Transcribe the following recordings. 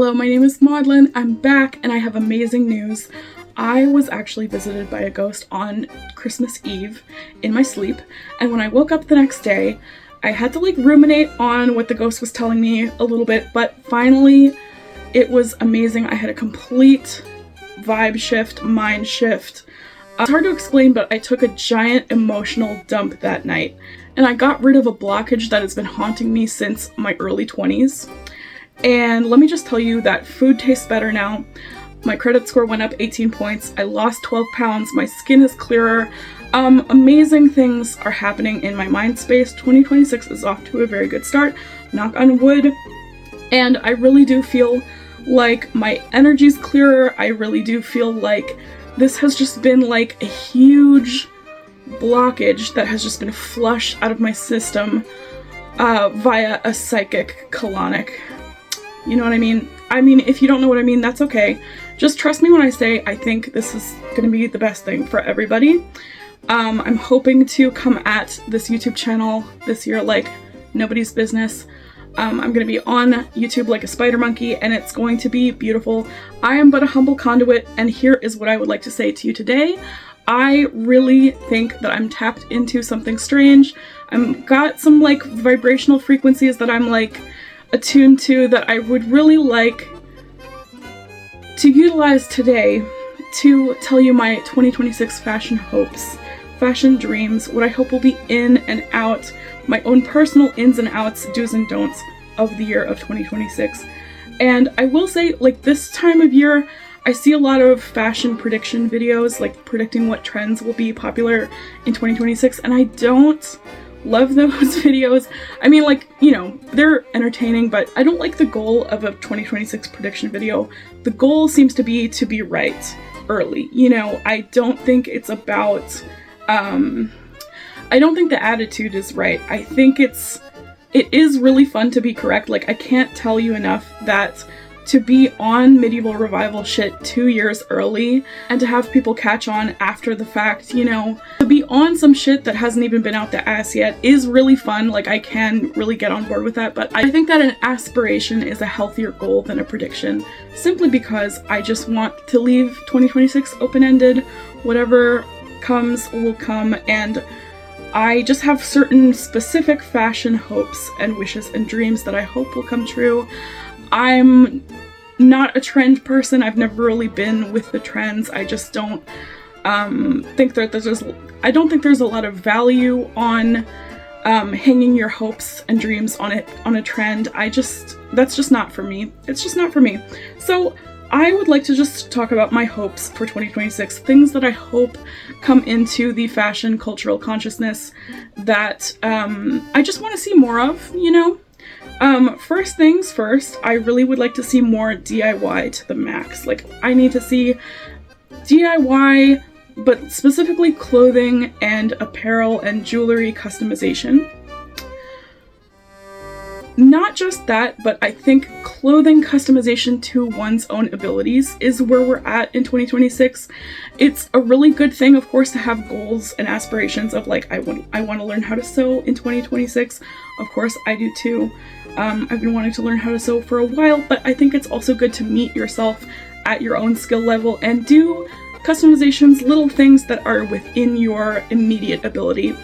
Hello, my name is Maudlin. I'm back and I have amazing news. I was actually visited by a ghost on Christmas Eve in my sleep, and when I woke up the next day, I had to ruminate on what the ghost was telling me a little bit, but finally it was amazing. I had a complete vibe shift, mind shift. It's hard to explain, but I took a giant emotional dump that night, and I got rid of a blockage that has been haunting me since my early 20s. And let me just tell you that food tastes better now. My credit score went up 18 points. I lost 12 pounds. My skin is clearer. Amazing things are happening in my mind space. 2026 is off to a very good start. Knock on wood. And I really do feel like my energy's clearer. I really do feel like this has just been like a huge blockage that has just been flushed out of my system via a psychic colonic. You know what I mean? I mean, if you don't know what I mean, that's okay. Just trust me when I say I think this is going to be the best thing for everybody. I'm hoping to come at this YouTube channel this year like nobody's business. I'm going to be on YouTube like a spider monkey, and it's going to be beautiful. I am but a humble conduit, and here is what I would like to say to you today. I really think that I'm tapped into something strange. I've got some vibrational frequencies that I'm attuned to that I would really like to utilize today to tell you my 2026 fashion hopes, fashion dreams, what I hope will be in and out, my own personal ins and outs, do's and don'ts of the year of 2026. And I will say, this time of year, I see a lot of fashion prediction videos, predicting what trends will be popular in 2026, and I don't love those videos. I mean, they're entertaining, but I don't like the goal of a 2026 prediction video. The goal seems to be right early. I don't think it's about, I don't think the attitude is right. I think it is really fun to be correct. I can't tell you enough that to be on medieval revival shit 2 years early and to have people catch on after the fact, to be on some shit that hasn't even been out the ass yet is really fun. I can really get on board with that, but I think that an aspiration is a healthier goal than a prediction, simply because I just want to leave 2026 open-ended. Whatever comes will come, and I just have certain specific fashion hopes and wishes and dreams that I hope will come true. I'm not a trend person. I've never really been with the trends. I just don't think that I don't think there's a lot of value on hanging your hopes and dreams on a trend. That's just not for me. It's just not for me. So I would like to just talk about my hopes for 2026, things that I hope come into the fashion cultural consciousness that I just want to see more of, First things first, I really would like to see more DIY to the max. I need to see DIY, but specifically clothing and apparel and jewelry customization. Not just that, but I think clothing customization to one's own abilities is where we're at in 2026. It's a really good thing, of course, to have goals and aspirations of I want to learn how to sew in 2026. Of course, I do too. I've been wanting to learn how to sew for a while, but I think it's also good to meet yourself at your own skill level and do customizations, little things that are within your immediate ability.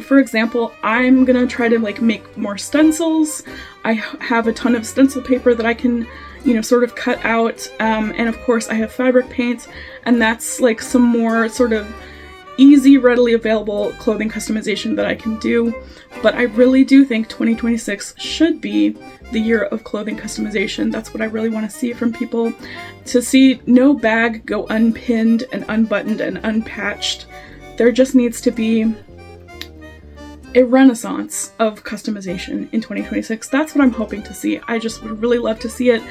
For example, I'm gonna try to make more stencils. I have a ton of stencil paper that I can, sort of cut out. And of course I have fabric paint, and that's some more sort of easy, readily available clothing customization that I can do. But I really do think 2026 should be the year of clothing customization. That's what I really want to see from people. To see no bag go unpinned and unbuttoned and unpatched. There just needs to be a renaissance of customization in 2026. That's what I'm hoping to see. I just would really love to see it.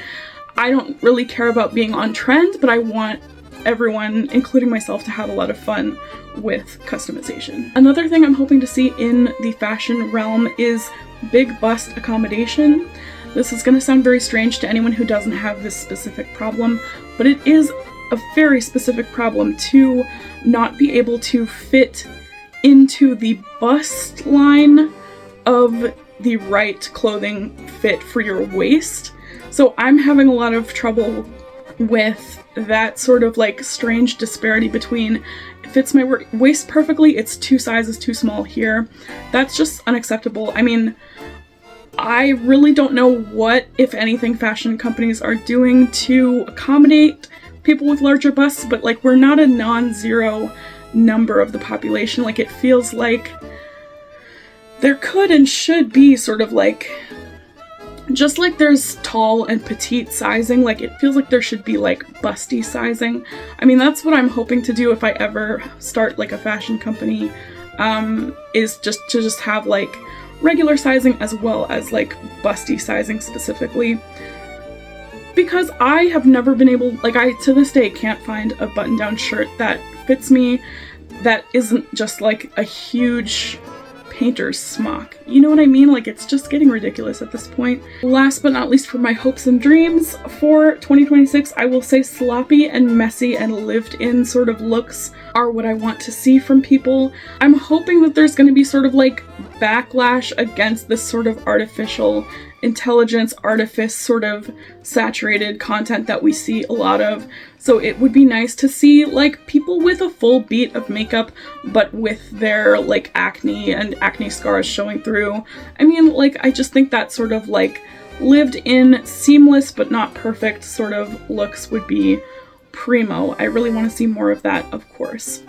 I don't really care about being on trend, but I want everyone, including myself, to have a lot of fun with customization. Another thing I'm hoping to see in the fashion realm is big bust accommodation. This is going to sound very strange to anyone who doesn't have this specific problem, but it is a very specific problem to not be able to fit into the bust line of the right clothing fit for your waist. So I'm having a lot of trouble with that sort of like strange disparity between it fits my waist perfectly, it's 2 sizes too small here. That's just unacceptable. I mean, I really don't know what, if anything, fashion companies are doing to accommodate people with larger busts, but like we're not a non-zero number of the population. Like it feels like there could and should be sort of like, just like there's tall and petite sizing, like it feels like there should be like busty sizing. I mean, that's what I'm hoping to do if I ever start like a fashion company, is just to have like regular sizing as well as like busty sizing specifically. Because I have never been able, like I to this day can't find a button-down shirt that fits me that isn't just like a huge painter's smock. You know what I mean? Like it's just getting ridiculous at this point. Last but not least, for my hopes and dreams for 2026, I will say sloppy and messy and lived-in sort of looks are what I want to see from people. I'm hoping that there's going to be sort of like backlash against this sort of artificial intelligence, artifice, sort of saturated content that we see a lot of. So it would be nice to see like people with a full beat of makeup, but with their like acne and acne scars showing through. I mean, like I just think that sort of like lived in, seamless but not perfect sort of looks would be primo. I really want to see more of that, of course.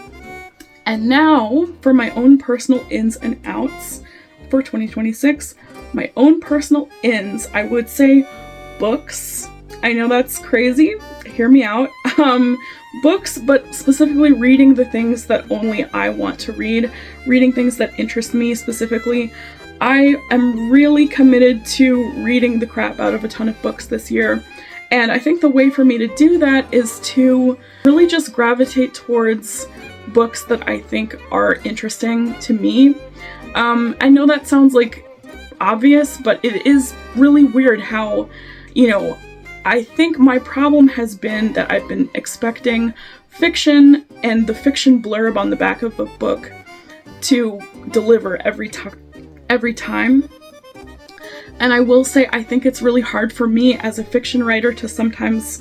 And now for my own personal ins and outs for 2026. My own personal ins, I would say books. I know that's crazy, hear me out. Books, but specifically reading the things that only I want to read, reading things that interest me specifically. I am really committed to reading the crap out of a ton of books this year, and I think the way for me to do that is to really just gravitate towards books that I think are interesting to me. I know that sounds like obvious, but it is really weird how, you know, I think my problem has been that I've been expecting fiction and the fiction blurb on the back of a book to deliver every time. And I will say, I think it's really hard for me as a fiction writer to sometimes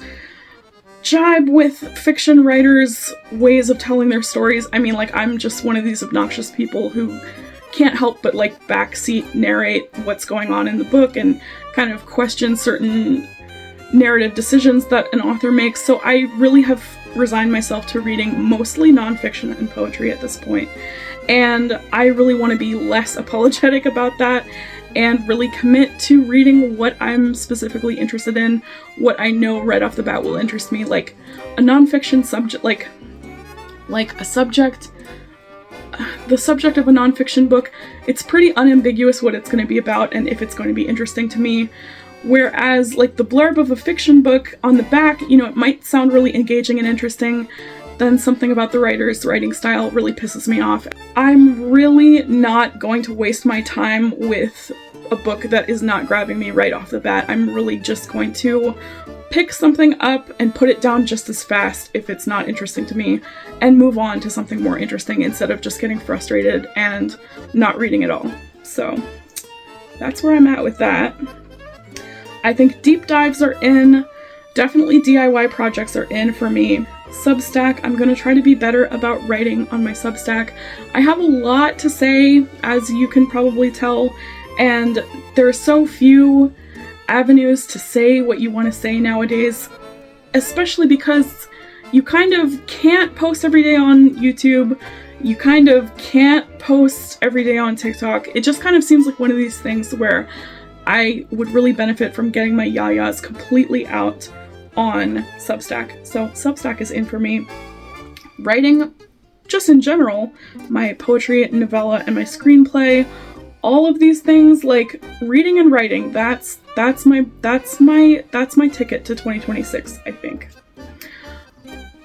jibe with fiction writers' ways of telling their stories. I mean, like, I'm just one of these obnoxious people who can't help but like backseat narrate what's going on in the book and kind of question certain narrative decisions that an author makes. So I really have resigned myself to reading mostly nonfiction and poetry at this point. And I really want to be less apologetic about that and really commit to reading what I'm specifically interested in, what I know right off the bat will interest me, like a nonfiction subject, like a subject. The subject of a nonfiction book, it's pretty unambiguous what it's going to be about and if it's going to be interesting to me. Whereas, like, the blurb of a fiction book on the back, you know, it might sound really engaging and interesting, then something about the writer's writing style really pisses me off. I'm really not going to waste my time with a book that is not grabbing me right off the bat. I'm really just going to pick something up and put it down just as fast if it's not interesting to me and move on to something more interesting instead of just getting frustrated and not reading at all. So that's where I'm at with that. I think deep dives are in. Definitely DIY projects are in for me. Substack, I'm going to try to be better about writing on my Substack. I have a lot to say, as you can probably tell, and there are so few avenues to say what you want to say nowadays, especially because you kind of can't post every day on YouTube, you kind of can't post every day on TikTok. It just kind of seems like one of these things where I would really benefit from getting my yayas completely out on Substack. So Substack is in for me. Writing, just in general, my poetry, novella, and my screenplay, all of these things, like reading and writing, that's my ticket to 2026, I think.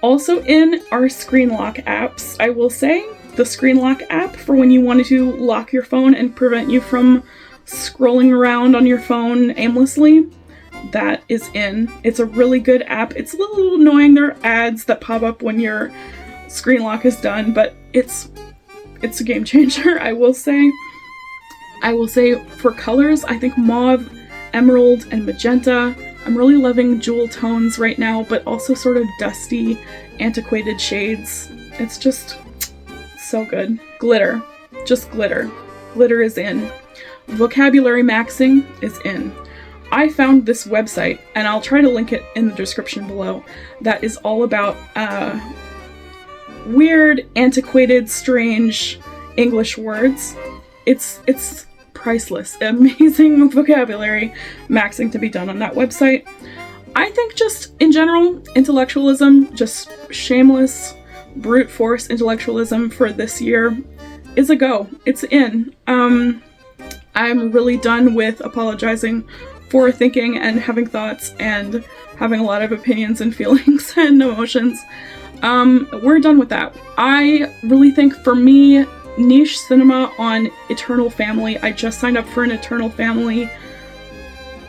Also in our screen lock apps, I will say the screen lock app for when you wanted to lock your phone and prevent you from scrolling around on your phone aimlessly, that is in. It's a really good app. It's a little annoying, there are ads that pop up when your screen lock is done, but it's a game changer, I will say. For colors, I think mauve, emerald, and magenta I'm really loving jewel tones right now, but also sort of dusty, antiquated shades. It's just so good. Glitter. Just glitter. Glitter is in. Vocabulary maxing is in. I found this website, and I'll try to link it in the description below, that is all about weird, antiquated, strange English words. It's priceless. Amazing vocabulary maxing to be done on that website. I think just in general, intellectualism, just shameless, brute force intellectualism for this year is a go. It's in. I'm really done with apologizing for thinking and having thoughts and having a lot of opinions and feelings and emotions. We're done with that. I really think for me, niche cinema on Eternal Family. I just signed up for an Eternal Family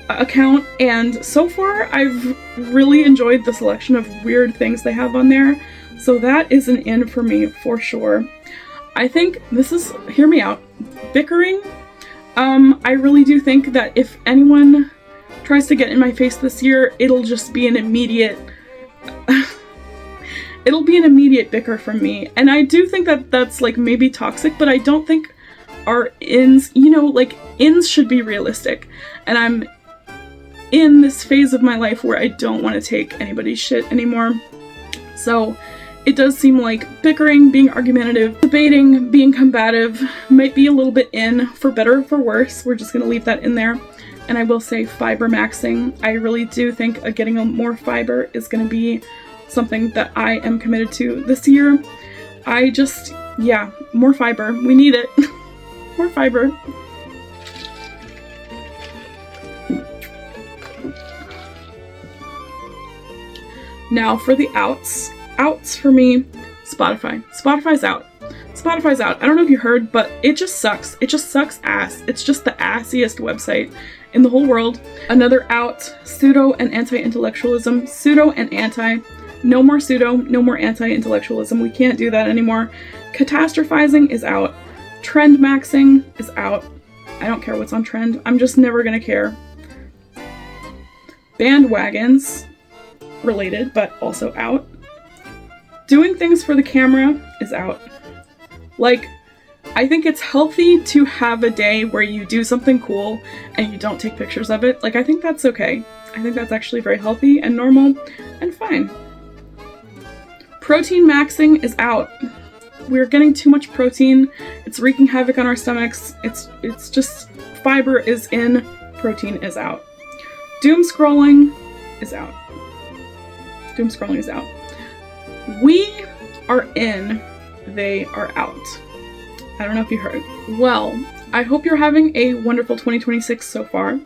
account, and so far I've really enjoyed the selection of weird things they have on there. So that is an in for me for sure. I think this is, hear me out, bickering. I really do think that if anyone tries to get in my face this year, it'll just be an immediate it'll be an immediate bicker from me. And I do think that that's like maybe toxic, but I don't think our ins, you know, like ins should be realistic. And I'm in this phase of my life where I don't want to take anybody's shit anymore. So it does seem like bickering, being argumentative, debating, being combative might be a little bit in, for better or for worse. We're just going to leave that in there. And I will say fiber maxing. I really do think getting more fiber is going to be something that I am committed to this year. I just, yeah, more fiber. We need it. More fiber. Now for the outs. Outs for me, Spotify. Spotify's out. Spotify's out. I don't know if you heard, but it just sucks. It just sucks ass. It's just the assiest website in the whole world. Another out, pseudo and anti-intellectualism. Pseudo and anti. No more pseudo, no more anti-intellectualism. We can't do that anymore. Catastrophizing is out. Trend maxing is out. I don't care what's on trend. I'm just never gonna care. Bandwagons, related, but also out. Doing things for the camera is out. Like, I think it's healthy to have a day where you do something cool and you don't take pictures of it. Like, I think that's okay. I think that's actually very healthy and normal and fine. Protein maxing is out. We're getting too much protein. It's wreaking havoc on our stomachs. It's just, fiber is in, protein is out. Doom scrolling is out. Doom scrolling is out. We are in, they are out. I don't know if you heard. Well, I hope you're having a wonderful 2026 so far.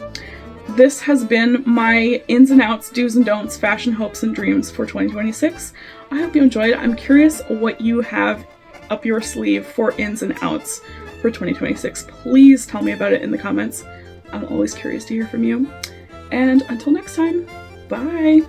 This has been my ins and outs, do's and don'ts, fashion hopes and dreams for 2026. I hope you enjoyed. I'm curious what you have up your sleeve for ins and outs for 2026. Please tell me about it in the comments. I'm always curious to hear from you. And until next time, bye!